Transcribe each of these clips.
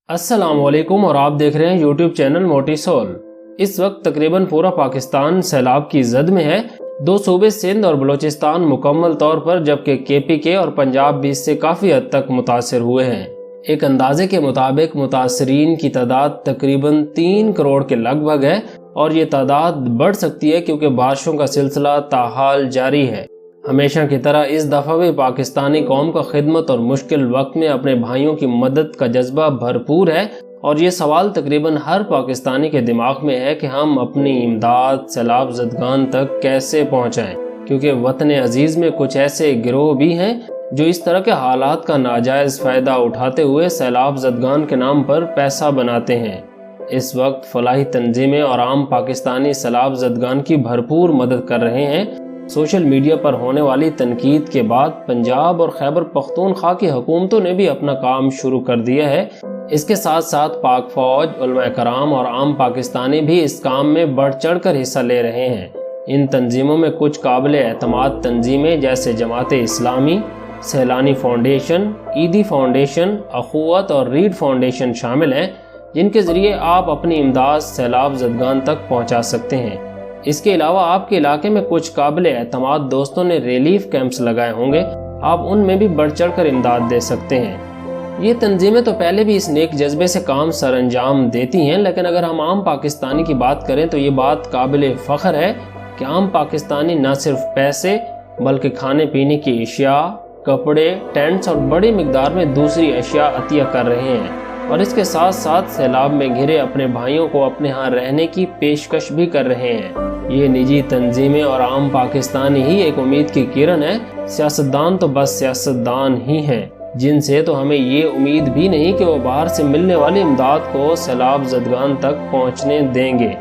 अस्सलाम वालेकुम और आप देख रहे हैं यूट्यूब चैनल मोटी सोल। इस वक्त तकरीबन पूरा पाकिस्तान सैलाब की जद में है। दो सूबे सिंध और बलूचिस्तान मुकम्मल तौर पर, जबकि KPK और पंजाब भी इससे काफ़ी हद तक मुतासर हुए हैं। एक अंदाजे के मुताबिक मुतासरीन की तादाद तकरीबन 3 करोड़ के लगभग है और ये तादाद बढ़ सकती है क्योंकि बारिशों का सिलसिला ताहाल जारी है। हमेशा की तरह इस दफ़ा भी पाकिस्तानी कौम का खिदमत और मुश्किल वक्त में अपने भाइयों की मदद का जज्बा भरपूर है और ये सवाल तकरीबन हर पाकिस्तानी के दिमाग में है कि हम अपनी इमदाद सैलाब ज़दगान तक कैसे पहुँचाएँ, क्योंकि वतन अजीज़ में कुछ ऐसे गिरोह भी हैं जो इस तरह के हालात का नाजायज़ फ़ायदा उठाते हुए सैलाब ज़दगान के नाम पर पैसा बनाते हैं। इस वक्त फलाही तंजीमें और आम पाकिस्तानी सैलाब ज़दगान की भरपूर मदद कर रहे हैं। सोशल मीडिया पर होने वाली तनकीद के बाद पंजाब और खैबर पख्तूनख्वा की हुकूमतों ने भी अपना काम शुरू कर दिया है। इसके साथ साथ पाक फौज, उलमा कराम और आम पाकिस्तानी भी इस काम में बढ़ चढ़ कर हिस्सा ले रहे हैं। इन तंजीमों में कुछ काबिल एतमाद तंजीमें जैसे जमात इस्लामी, सैलानी फाउंडेशन, ईदी फाउंडेशन, अखुवत और रीड फाउंडेशन शामिल हैं, जिनके ज़रिए आप अपनी इमदाद सैलाब ज़दगान तक पहुँचा सकते हैं। इसके अलावा आपके इलाके में कुछ काबिल एतमाद दोस्तों ने रिलीफ कैंप्स लगाए होंगे, आप उनमें भी बढ़ चढ़ कर इमदाद दे सकते हैं। ये तंजीमें तो पहले भी इस नेक जज्बे से काम सर अंजाम देती हैं, लेकिन अगर हम आम पाकिस्तानी की बात करें तो ये बात काबिल फ़ख्र है कि आम पाकिस्तानी न सिर्फ पैसे बल्कि खाने पीने की अशिया, कपड़े, टेंट्स और बड़ी मिकदार में दूसरी अशिया अतिया कर रहे हैं और इसके साथ साथ सैलाब में घिरे अपने भाइयों को अपने यहाँ रहने की पेशकश भी कर रहे हैं। ये निजी तंजीमें और आम पाकिस्तानी ही एक उम्मीद की किरण है। सियासतदान तो बस सियासतदान ही हैं, जिनसे तो हमें ये उम्मीद भी नहीं कि वो बाहर से मिलने वाली इमदाद को सैलाब ज़दगान तक पहुँचने देंगे।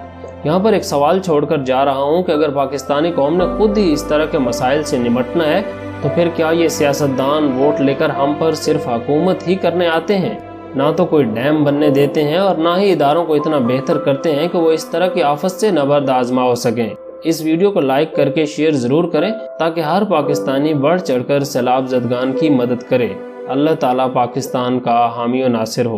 यहाँ पर एक सवाल छोड़कर जा रहा हूँ कि अगर पाकिस्तानी कौम ने खुद ही इस तरह के मसाइल से निपटना है तो फिर क्या ये सियासतदान वोट लेकर हम पर सिर्फ हुकूमत ही करने आते हैं? ना तो कोई डैम बनने देते हैं और ना ही इदारों को इतना बेहतर करते हैं कि वो इस तरह की आफत से नबर्द आजमा हो सकें। इस वीडियो को लाइक करके शेयर ज़रूर करें ताकि हर पाकिस्तानी बढ़ चढ़कर सैलाब ज़दगान की मदद करे। अल्लाह ताला पाकिस्तान का हामी और नासिर हो।